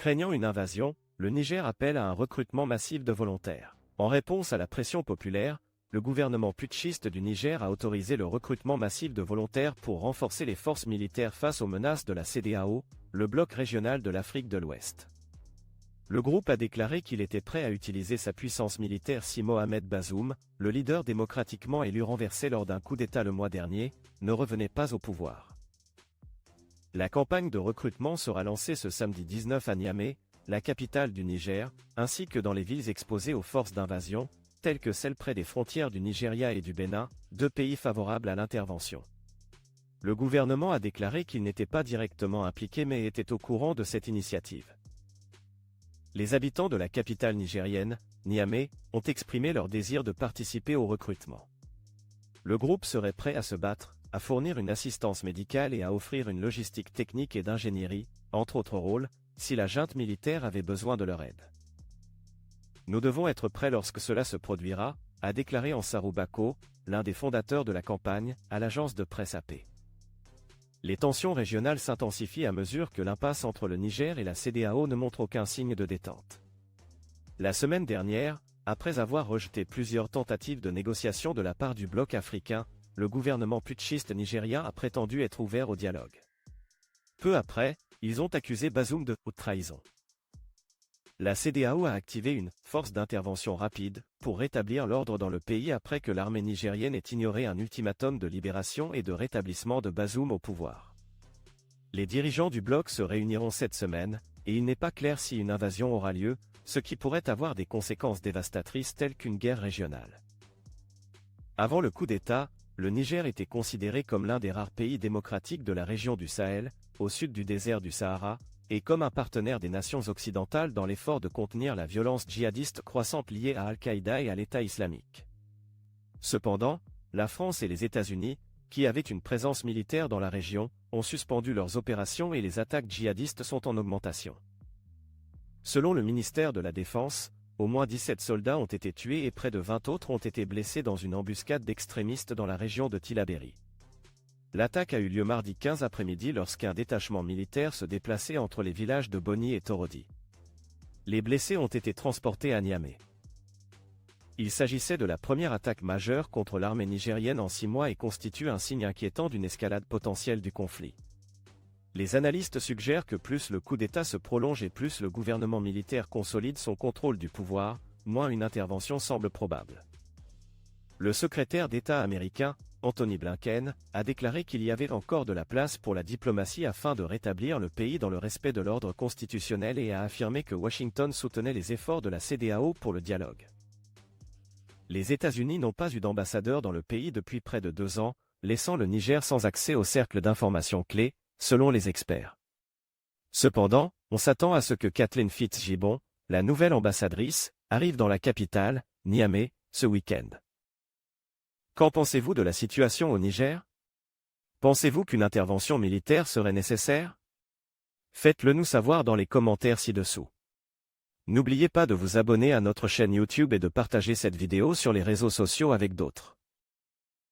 Craignant une invasion, le Niger appelle à un recrutement massif de volontaires. En réponse à la pression populaire, le gouvernement putschiste du Niger a autorisé le recrutement massif de volontaires pour renforcer les forces militaires face aux menaces de la CEDEAO, le bloc régional de l'Afrique de l'Ouest. Le groupe a déclaré qu'il était prêt à utiliser sa puissance militaire si Mohamed Bazoum, le leader démocratiquement élu renversé lors d'un coup d'État le mois dernier, ne revenait pas au pouvoir. La campagne de recrutement sera lancée ce samedi 19 à Niamey, la capitale du Niger, ainsi que dans les villes exposées aux forces d'invasion, telles que celles près des frontières du Nigeria et du Bénin, deux pays favorables à l'intervention. Le gouvernement a déclaré qu'il n'était pas directement impliqué mais était au courant de cette initiative. Les habitants de la capitale nigérienne, Niamey, ont exprimé leur désir de participer au recrutement. Le groupe serait prêt à se battre, à fournir une assistance médicale et à offrir une logistique technique et d'ingénierie, entre autres rôles, si la junte militaire avait besoin de leur aide. Nous devons être prêts lorsque cela se produira, a déclaré Ansarou Bako, l'un des fondateurs de la campagne, à l'agence de presse AP. Les tensions régionales s'intensifient à mesure que l'impasse entre le Niger et la CEDEAO ne montre aucun signe de détente. La semaine dernière, après avoir rejeté plusieurs tentatives de négociation de la part du bloc africain, le gouvernement putschiste nigérien a prétendu être ouvert au dialogue. Peu après, ils ont accusé Bazoum de haute trahison. La CEDEAO a activé une « force d'intervention rapide » pour rétablir l'ordre dans le pays après que l'armée nigérienne ait ignoré un ultimatum de libération et de rétablissement de Bazoum au pouvoir. Les dirigeants du bloc se réuniront cette semaine, et il n'est pas clair si une invasion aura lieu, ce qui pourrait avoir des conséquences dévastatrices telles qu'une guerre régionale. Avant le coup d'État, le Niger était considéré comme l'un des rares pays démocratiques de la région du Sahel, au sud du désert du Sahara, et comme un partenaire des nations occidentales dans l'effort de contenir la violence djihadiste croissante liée à Al-Qaïda et à l'État islamique. Cependant, la France et les États-Unis, qui avaient une présence militaire dans la région, ont suspendu leurs opérations et les attaques djihadistes sont en augmentation. Selon le ministère de la Défense, au moins 17 soldats ont été tués et près de 20 autres ont été blessés dans une embuscade d'extrémistes dans la région de Tillabéri. L'attaque a eu lieu mardi 15 après-midi lorsqu'un détachement militaire se déplaçait entre les villages de Boni et Torodi. Les blessés ont été transportés à Niamey. Il s'agissait de la première attaque majeure contre l'armée nigérienne en 6 mois et constitue un signe inquiétant d'une escalade potentielle du conflit. Les analystes suggèrent que plus le coup d'État se prolonge et plus le gouvernement militaire consolide son contrôle du pouvoir, moins une intervention semble probable. Le secrétaire d'État américain, Anthony Blinken, a déclaré qu'il y avait encore de la place pour la diplomatie afin de rétablir le pays dans le respect de l'ordre constitutionnel et a affirmé que Washington soutenait les efforts de la CEDEAO pour le dialogue. Les États-Unis n'ont pas eu d'ambassadeur dans le pays depuis près de 2 ans, laissant le Niger sans accès aux cercles d'informations clés, selon les experts. Cependant, on s'attend à ce que Kathleen Fitzgibbon, la nouvelle ambassadrice, arrive dans la capitale, Niamey, ce week-end. Qu'en pensez-vous de la situation au Niger? Pensez-vous qu'une intervention militaire serait nécessaire? Faites-le nous savoir dans les commentaires ci-dessous. N'oubliez pas de vous abonner à notre chaîne YouTube et de partager cette vidéo sur les réseaux sociaux avec d'autres.